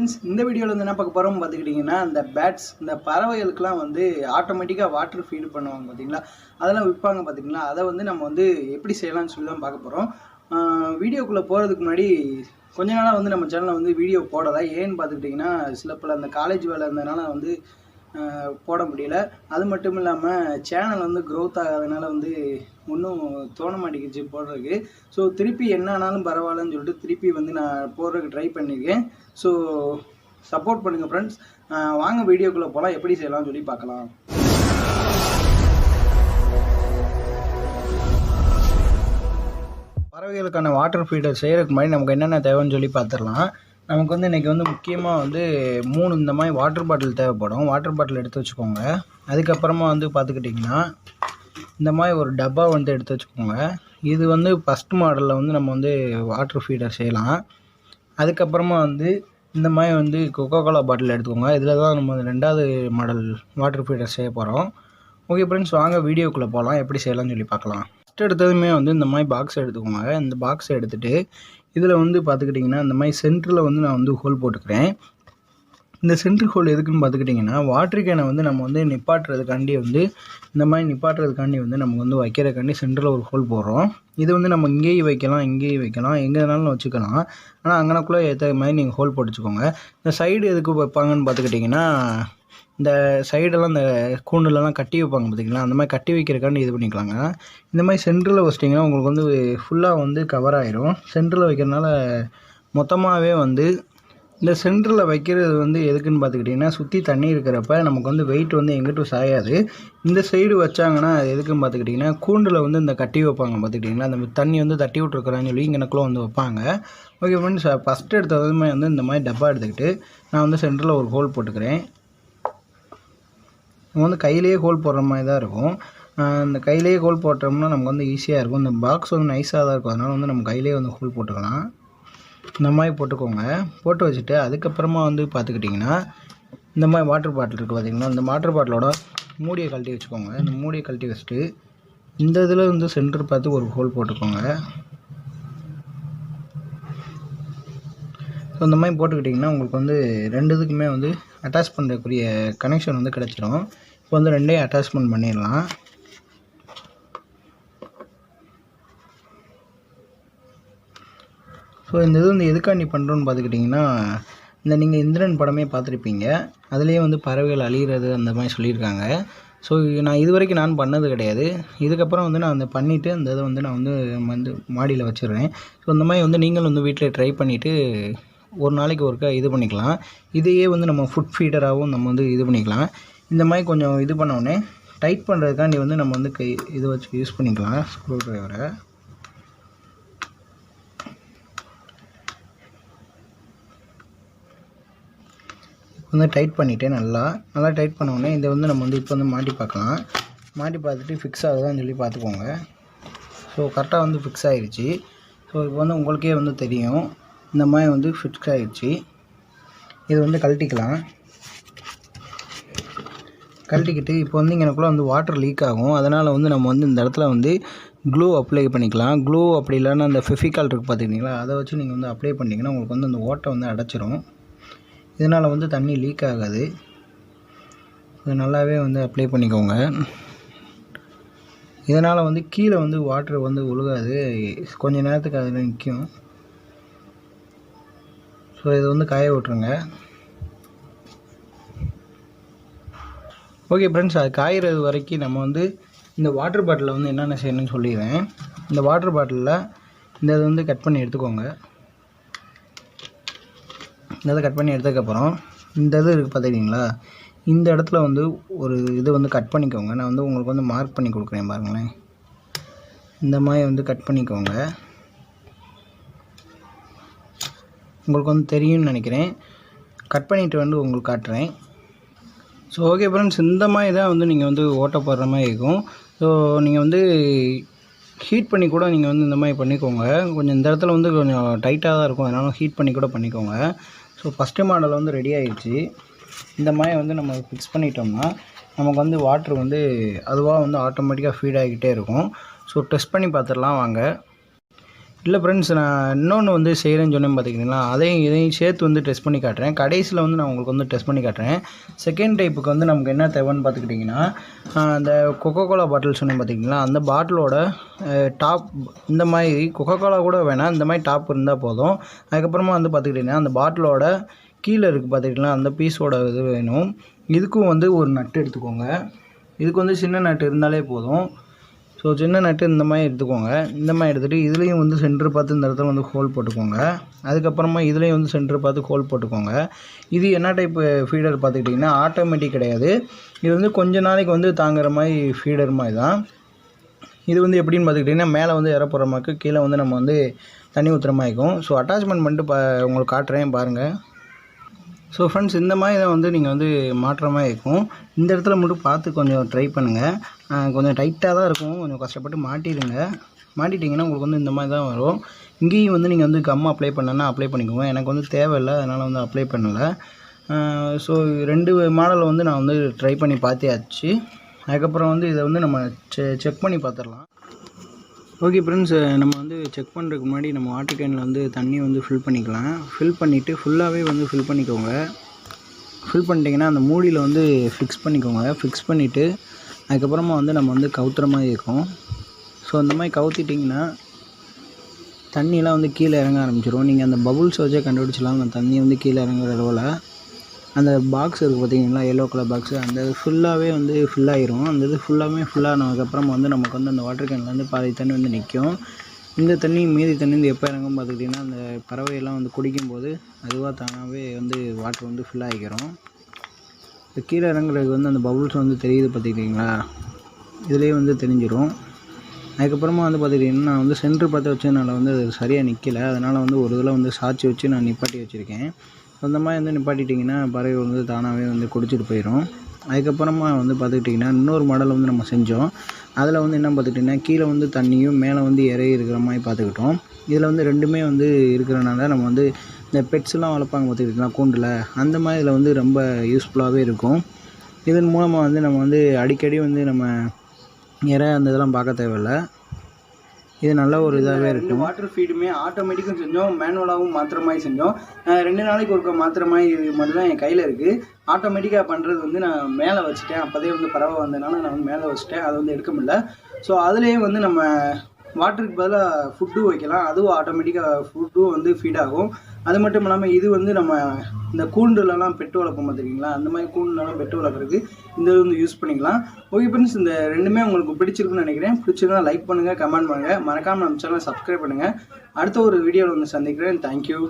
Friends, இந்த வீடியோவில் வந்து என்ன பார்க்க போகிறோம் பார்த்துக்கிட்டிங்கன்னா, இந்த பேட்ஸ் இந்த பறவைகளுக்கெல்லாம் வந்து ஆட்டோமேட்டிக்காக வாட்டர் ஃபீடு பண்ணுவாங்க பார்த்தீங்களா, அதெல்லாம் விற்பாங்க பார்த்தீங்களா, அதை வந்து நம்ம வந்து எப்படி செய்யலாம்னு சொல்லி தான் பார்க்க போகிறோம். வீடியோக்குள்ளே போகிறதுக்கு முன்னாடி கொஞ்ச நாளாக வந்து நம்ம சேனலில் வந்து வீடியோ போடலை. ஏன்னு பார்த்துக்கிட்டிங்கன்னா, சில பல அந்த காலேஜ் வேலை இருந்ததுனால வந்து போட முடியல. அது மட்டும் இல்லாமல் சேனல் வந்து க்ரோத் ஆகாதனால வந்து ஒன்றும் தோண மாட்டேங்குச்சு போடுறதுக்கு. ஸோ திருப்பி என்ன ஆனாலும் பரவாயில்லன்னு சொல்லிட்டு திருப்பி வந்து நான் போடுறதுக்கு ட்ரை பண்ணியிருக்கேன். ஸோ சப்போர்ட் பண்ணுங்கள் ஃப்ரெண்ட்ஸ். வாங்க வீடியோக்குள்ளே போகலாம், எப்படி செய்யலாம்னு சொல்லி பார்க்கலாம். பறவைகளுக்கான வாட்டர் ஃபீடர் செய்கிறதுக்கு முன்னாடி நமக்கு என்னென்ன தேவைன்னு சொல்லி பார்த்துடலாம். நமக்கு வந்து இன்றைக்கி வந்து முக்கியமாக வந்து 3 இந்த மாதிரி வாட்டர் பாட்டில் தேவைப்படும். வாட்டர் பாட்டில் எடுத்து வச்சுக்கோங்க. அதுக்கப்புறமா வந்து பார்த்துக்கிட்டிங்கன்னா இந்த மாதிரி ஒரு டப்பா வந்து எடுத்து வச்சுக்கோங்க. இது வந்து ஃபஸ்ட் மாடலில் வந்து நம்ம வந்து வாட்டர் ஃபீடர் செய்யலாம். அதுக்கப்புறமா வந்து இந்த மாதிரி வந்து கொக்கோகோலா பாட்டில் எடுத்துக்கோங்க. இதில் தான் நம்ம 2வது மாடல் வாட்டர் ஃபீடர் செய்ய போகிறோம். ஓகே ஃப்ரெண்ட்ஸ், வாங்க வீடியோக்குள்ளே போகலாம், எப்படி செய்யலாம்னு சொல்லி பார்க்கலாம். ஃபஸ்ட் எடுத்ததுமே வந்து இந்த மாதிரி பாக்ஸ் எடுத்துக்கோங்க. இந்த பாக்ஸை எடுத்துகிட்டு இதில் வந்து பார்த்துக்கிட்டிங்கன்னா இந்த மாதிரி சென்டரில் வந்து நான் வந்து ஹோல் போட்டுக்கிறேன். இந்த சென்ட்ரு ஹோல் எதுக்குன்னு பார்த்துக்கிட்டிங்கன்னா, வாட்டர் கேனை வந்து நம்ம வந்து நிப்பாட்டுறதுக்காண்டி வந்து இந்த மாதிரி நிப்பாட்டுறதுக்காண்டி வந்து நமக்கு வந்து வைக்கிறதுக்காண்டி சென்டரில் ஒரு ஹோல் போடுறோம். இது வந்து நம்ம இங்கேயும் வைக்கலாம், இங்கேயும் வைக்கலாம், எங்கே வேணாலும் வச்சுக்கலாம். ஆனால் அங்கனக்குள்ளே ஏற்ற மாதிரி நீங்கள் ஹோல் போட்டுச்சுக்கோங்க. இந்த சைடு எதுக்கு வைப்பாங்கன்னு பார்த்துக்கிட்டிங்கன்னா, இந்த சைடெல்லாம் இந்த கூண்டுலலாம் கட்டி வைப்பாங்க பார்த்திங்களா, அந்த மாதிரி கட்டி வைக்கிறதுக்காண்டி இது பண்ணிக்கலாங்க. இந்த மாதிரி சென்டரில் வச்சிட்டிங்கன்னா உங்களுக்கு வந்து ஃபுல்லாக வந்து கவர் ஆகிரும். சென்டரில் வைக்கிறதுனால மொத்தமாகவே வந்து இந்த சென்டரில் வைக்கிறது வந்து எதுக்குன்னு பார்த்துக்கிட்டிங்கன்னா, சுற்றி தண்ணி இருக்கிறப்ப நமக்கு வந்து வெயிட் வந்து எங்கிட்டும் சாயாது. இந்த சைடு வச்சாங்கன்னா அது எதுக்குன்னு பார்த்துக்கிட்டிங்கன்னா, கூண்டில் வந்து இந்த கட்டி வைப்பாங்க பார்த்துக்கிட்டிங்கன்னா, அந்த தண்ணி வந்து தட்டி விட்ருக்குறான்னு சொல்லி இங்கனக்குள்ளே வந்து வைப்பாங்க. ஓகே ஃப்ரெண்ட்ஸ், ஃபஸ்ட்டு எடுத்ததுமே வந்து இந்த மாதிரி டப்பா எடுத்துக்கிட்டு நான் வந்து சென்டரில் ஒரு ஹோல் போட்டுக்கிறேன். நம்ம வந்து கையிலேயே ஹோல் போடுற மாதிரி தான் இருக்கும். இந்த கையிலேயே ஹோல் போட்டோம்னா நமக்கு வந்து ஈஸியாக இருக்கும். இந்த பாக்ஸ் வந்து நைஸாக தான் இருக்கும், அதனால் வந்து நம்ம கையிலேயே வந்து ஹோல் போட்டுக்கலாம். இந்த மாதிரி போட்டுக்கோங்க. போட்டு வச்சுட்டு அதுக்கப்புறமா வந்து பார்த்துக்கிட்டிங்கன்னா இந்த மாதிரி வாட்டர் பாட்டில் இருக்குது பார்த்திங்கன்னா, இந்த வாட்டர் பாட்டிலோட மூடியை கழட்டி வச்சுக்கோங்க. இந்த மூடியை கழட்டி வச்சுட்டு இந்த இதில் வந்து சென்டர் பார்த்து ஒரு ஹோல் போட்டுக்கோங்க. ஸோ இந்த மாதிரி போட்டுக்கிட்டிங்கன்னா உங்களுக்கு வந்து 2 இதுக்குமே வந்து அட்டாச் பண்ணுறக்கூடிய கனெக்ஷன் வந்து கிடச்சிடும். இப்போ வந்து 2ஐயும் அட்டாச்மெண்ட் பண்ணிடலாம். ஸோ இந்த இது வந்து எதுக்காண்டி பண்ணுறோன்னு பார்த்துக்கிட்டிங்கன்னா, இந்த நீங்கள் இந்திரன் படமே பார்த்துருப்பீங்க, அதுலேயே வந்து பறவைகள் அழிகிறது அந்த மாதிரி சொல்லியிருக்காங்க. ஸோ நான் இது வரைக்கும் நான் பண்ணது கிடையாது. இதுக்கப்புறம் வந்து நான் பண்ணிவிட்டு அந்த இதை வந்து நான் வந்து மாடியில் வச்சுருவேன். ஸோ இந்த மாதிரி வந்து நீங்களும் வந்து வீட்டில் ட்ரை பண்ணிவிட்டு ஒரு நாளைக்கு ஒருக்கா இது பண்ணிக்கலாம். இதையே வந்து நம்ம ஃபுட் ஃபீடராகவும் நம்ம வந்து இது பண்ணிக்கலாம். இந்த மாதிரி கொஞ்சம் இது பண்ணோடனே டைட் பண்ணுறதுக்காண்டி வந்து நம்ம வந்து இது வச்சு யூஸ் பண்ணிக்கலாம், ஸ்க்ரூ ட்ரைவரை. வந்து டைட் பண்ணிவிட்டேன். நல்லா டைட் பண்ணோடனே இதை வந்து நம்ம வந்து இப்போ வந்து மாட்டி பார்க்கலாம். மாட்டி பார்த்துட்டு ஃபிக்ஸ் ஆகுதான்னு சொல்லி பார்த்துக்கோங்க. ஸோ கரெக்டாக வந்து ஃபிக்ஸ் ஆகிடுச்சு. ஸோ இப்போ வந்து உங்களுக்கே வந்து தெரியும், இந்த மாதிரி வந்து ஃபிக்ஸ் ஆகிடுச்சு. இது வந்து கழட்டிக்கலாம். கழட்டிக்கிட்டு இப்போ வந்து இங்கனக்குள்ளே வந்து வாட்டர் லீக் ஆகும். அதனால் வந்து நம்ம வந்து இந்த இடத்துல வந்து க்ளூ அப்ளை பண்ணிக்கலாம். க்ளூ அப்படி இல்லைன்னா அந்த ஃபெவிகால் இருக்குது பார்த்துக்கிட்டிங்களா, அதை வச்சு நீங்கள் வந்து அப்ளை பண்ணிங்கன்னா உங்களுக்கு வந்து அந்த ஓட்டை வந்து அடைச்சிரும். இதனால் வந்து தண்ணி லீக் ஆகாது. இது நல்லாவே வந்து அப்ளை பண்ணிக்கோங்க. இதனால் வந்து கீழே வந்து வாட்டர் வந்து ஒழுகாது, கொஞ்சம் நேரத்துக்கு அதில் நிற்கும். ஸோ இதை வந்து காய விட்ருங்க. ஓகே ஃப்ரெண்ட்ஸ், அது காயிறது வரைக்கும் நம்ம வந்து இந்த வாட்டர் பாட்டிலில் வந்து என்னென்ன செய்யணும்னு சொல்லிடுறேன். இந்த வாட்டர் பாட்டிலில் இந்த இதை வந்து கட் பண்ணி எடுத்துக்கோங்க. இந்த இதை கட் பண்ணி எடுத்ததுக்கப்புறம் இந்த இது இருக்குது பார்த்துக்கிட்டிங்களா, இந்த இடத்துல வந்து ஒரு இது வந்து கட் பண்ணிக்கோங்க. நான் வந்து உங்களுக்கு வந்து மார்க் பண்ணி கொடுக்குறேன் பாருங்களேன். இந்த மாதிரி வந்து கட் பண்ணிக்கோங்க. உங்களுக்கு வந்து தெரியும்னு நினைக்கிறேன். கட் பண்ணிவிட்டு வந்து உங்களுக்கு காட்டுறேன். ஸோ ஓகே ஃப்ரெண்ட்ஸ், இந்த மாதிரி தான் வந்து நீங்கள் வந்து ஓட்ட போடுற மாதிரி இருக்கும். ஸோ நீங்கள் வந்து ஹீட் பண்ணி கூட நீங்கள் வந்து இந்த மாதிரி பண்ணிக்கோங்க. கொஞ்சம் இந்த இடத்துல வந்து கொஞ்சம் டைட்டாக தான் இருக்கும், அதனால ஹீட் பண்ணி கூட பண்ணிக்கோங்க. ஸோ ஃபஸ்ட்டு மாடல் வந்து ரெடி ஆகிடுச்சு. இந்த மாதிரி வந்து நம்ம ஃபிக்ஸ் பண்ணிட்டோம்னா நமக்கு வந்து வாட்ரு வந்து அதுவாக வந்து ஆட்டோமேட்டிக்காக ஃபீட் ஆகிக்கிட்டே இருக்கும். ஸோ டெஸ்ட் பண்ணி பார்த்துடலாம் வாங்க. இல்லை ஃப்ரெண்ட்ஸ், நான் இன்னொன்று வந்து செய்கிறேன்னு சொன்னேன் பார்த்துக்கிட்டிங்களா, இதையும் சேர்த்து வந்து டெஸ்ட் பண்ணி காட்டுறேன். கடைசியில் வந்து நான் உங்களுக்கு வந்து டெஸ்ட் பண்ணி காட்டுறேன். செகண்ட் டைப்புக்கு வந்து நமக்கு என்ன தேவைன்னு பார்த்துக்கிட்டிங்கன்னா, அந்த கொக்கோகோலா பாட்டில் சொன்னேன் பார்த்திங்களா, அந்த பாட்டிலோட டாப் இந்த மாதிரி கொக்கோகோலா கூட வேணாம், இந்த மாதிரி டாப் இருந்தால் போதும். அதுக்கப்புறமா வந்து பார்த்துக்கிட்டிங்கன்னா அந்த பாட்டிலோட கீழே இருக்குது பார்த்துக்கிட்டிங்களா, அந்த பீஸோட இது வேணும். இதுக்கும் வந்து ஒரு நட்டு எடுத்துக்கோங்க. இதுக்கு வந்து சின்ன நட்டு இருந்தாலே போதும். ஸோ சின்ன நட்டு இந்த மாதிரி எடுத்துக்கோங்க. இந்த மாதிரி எடுத்துகிட்டு இதுலேயும் வந்து சென்டர் பார்த்து இந்த இடத்துல வந்து ஹோல் போட்டுக்கோங்க. அதுக்கப்புறமா இதுலேயும் வந்து சென்டர் பார்த்து ஹோல் போட்டுக்கோங்க. இது என்ன டைப்பு ஃபீடர் பார்த்துக்கிட்டிங்கன்னா ஆட்டோமேட்டிக் கிடையாது. இது வந்து கொஞ்ச நாளைக்கு வந்து தாங்குற மாதிரி ஃபீடர் மாதிரி தான். இது வந்து எப்படின்னு பார்த்துக்கிட்டிங்கன்னா மேலே வந்து இற போகிற மாதிரி, கீழே வந்து நம்ம வந்து தண்ணி ஊற்றுற மாதிரி இருக்கும். ஸோ அட்டாச்மெண்ட் பண்ணிட்டு உங்களுக்கு காட்டுறேன் பாருங்கள். ஸோ ஃப்ரெண்ட்ஸ், இந்த மாதிரி தான் வந்து நீங்கள் வந்து மாட்டுற மாதிரி இருக்கும். இந்த இடத்துல மட்டும் பார்த்து கொஞ்சம் ட்ரை பண்ணுங்கள். கொஞ்சம் டைட்டாக தான் இருக்கும், கொஞ்சம் கஷ்டப்பட்டு மாட்டிடுங்க. மாட்டிட்டிங்கன்னா உங்களுக்கு வந்து இந்த மாதிரி தான் வரும். இங்கேயும் வந்து நீங்கள் வந்து கம் அப்ளை பண்ணனா அப்ளை பண்ணிக்கோங்க. எனக்கு வந்து தேவையில்லை, அதனால் வந்து அப்ளை பண்ணலை. ஸோ 2 மாடலை வந்து நான் வந்து ட்ரை பண்ணி பார்த்தியாச்சு. அதுக்கப்புறம் வந்து இதை வந்து நம்ம செக் பண்ணி பார்த்துடலாம். ஓகே ஃப்ரெண்ட்ஸ், நம்ம வந்து செக் பண்ணுறதுக்கு முன்னாடி நம்ம வாட்டர் கேனில் வந்து தண்ணி வந்து ஃபில் பண்ணிக்கலாம். ஃபில் பண்ணிவிட்டு ஃபுல்லாகவே வந்து ஃபில் பண்ணிக்கோங்க. ஃபில் பண்ணிட்டிங்கன்னா அந்த மூடியில் வந்து ஃபிக்ஸ் பண்ணிக்கோங்க. ஃபிக்ஸ் பண்ணிவிட்டு அதுக்கப்புறமா வந்து நம்ம வந்து கவுத்துற மாதிரி இருக்கும். ஸோ அந்த மாதிரி கவுத்திட்டிங்கன்னா தண்ணியெலாம் வந்து கீழே இறங்க ஆரம்பிச்சிடும். நீங்கள் அந்த பபுள்ஸ் வச்சே கண்டுபிடிச்சலாம் அந்த தண்ணி வந்து கீழே இறங்குற அளவில். அந்த பாக்ஸ் இருக்குது பார்த்தீங்களா, எல்லோ கலர் பாக்ஸு, அந்த ஃபுல்லாகவே வந்து ஃபுல்லாகிடும். அந்த இது ஃபுல்லானதுக்கப்புறம் வந்து நமக்கு வந்து அந்த வாட்டர் கேனில் வந்து பாதி தண்ணி வந்து நிற்கும். இந்த தண்ணி மீதி தண்ணி வந்து எப்போ இறங்கும் பார்த்துக்கிட்டிங்கன்னா அந்த பறவையெல்லாம் வந்து குடிக்கும்போது அதுவாக தானாகவே வந்து வாட்டர் வந்து ஃபுல்லாகிக்கிறோம். இப்போ கீழே இறங்குறதுக்கு வந்து அந்த பபுள்ஸ் வந்து தெரியுது பார்த்துக்கிட்டிங்களா, இதுலேயே வந்து தெரிஞ்சிடும். அதுக்கப்புறமா வந்து பார்த்துக்கிட்டிங்கன்னா நான் வந்து சென்ட்ரு பார்த்து வச்சதுனால வந்து அது சரியாக நிற்கலை. அதனால் வந்து ஒரு இதில் வந்து சாய்ச்சி வச்சு நான் நிப்பாட்டி வச்சுருக்கேன். அந்த மாதிரி வந்து நிப்பாட்டிட்டிங்கன்னா பறவை வந்து தானாகவே வந்து குடிச்சிட்டு போயிடும். அதுக்கப்புறமா வந்து பார்த்துக்கிட்டிங்கன்னா இன்னொரு மாடல் வந்து நம்ம செஞ்சோம். அதில் வந்து என்ன பார்த்துக்கிட்டிங்கன்னா கீழே வந்து தண்ணியும் மேலே வந்து இறையும் இருக்கிற மாதிரி பார்த்துக்கிட்டோம். இதில் வந்து 2மே வந்து இருக்கிறனால நம்ம வந்து இந்த பெட்ஸ்லாம் வளர்ப்பாங்க பார்த்துக்கிட்டிங்கன்னா கூண்டில், அந்த மாதிரி இதில் வந்து ரொம்ப யூஸ்ஃபுல்லாகவே இருக்கும். இதன் மூலமாக வந்து நம்ம வந்து அடிக்கடி வந்து நம்ம இறை அந்த இதெல்லாம் பார்க்க தேவையில்லை. இது நல்ல ஒரு இதாகவே இருக்குது. வாட்டர் ஃபீடுமே ஆட்டோமேட்டிக்கும் செஞ்சோம், மேனுவலாகவும் மாற்றுற மாதிரி செஞ்சோம். 2 நாளைக்கு ஒருக்க மாற்றுற மாதிரி மட்டும் தான் என் கையில் இருக்குது. ஆட்டோமேட்டிக்காக பண்ணுறது வந்து நான் மேலே வச்சுட்டேன். அப்போதே வந்து பறவை வந்ததுனால நான் வந்து மேலே வச்சுட்டேன், அதை வந்து எடுக்க முடியல. ஸோ அதுலேயே வந்து நம்ம வாட்டருக்கு பதிலாக ஃபுட்டும் வைக்கலாம். அதுவும் ஆட்டோமேட்டிக்காக ஃபுட்டும் வந்து ஃபீட் ஆகும். அது மட்டும் இல்லாமல் இது வந்து நம்ம இந்த கூண்டுலலாம் பெட்டு வளர்ப்போம் பார்த்துருக்கீங்களா, அந்த மாதிரி கூண்டுலலாம் பெட்டு வளர்க்குறதுக்கு இந்த வந்து யூஸ் பண்ணிக்கலாம். ஓகே ஃப்ரெண்ட்ஸ், இந்த 2மே உங்களுக்கு பிடிச்சிருக்குன்னு நினைக்கிறேன். பிடிச்சிருந்தா லைக் பண்ணுங்கள், கமெண்ட் பண்ணுங்கள், மறக்காமல் நம்ம சேனலை சப்ஸ்கிரைப் பண்ணுங்கள். அடுத்த ஒரு வீடியோவில் வந்து சந்திக்கிறேன். தேங்க்யூ.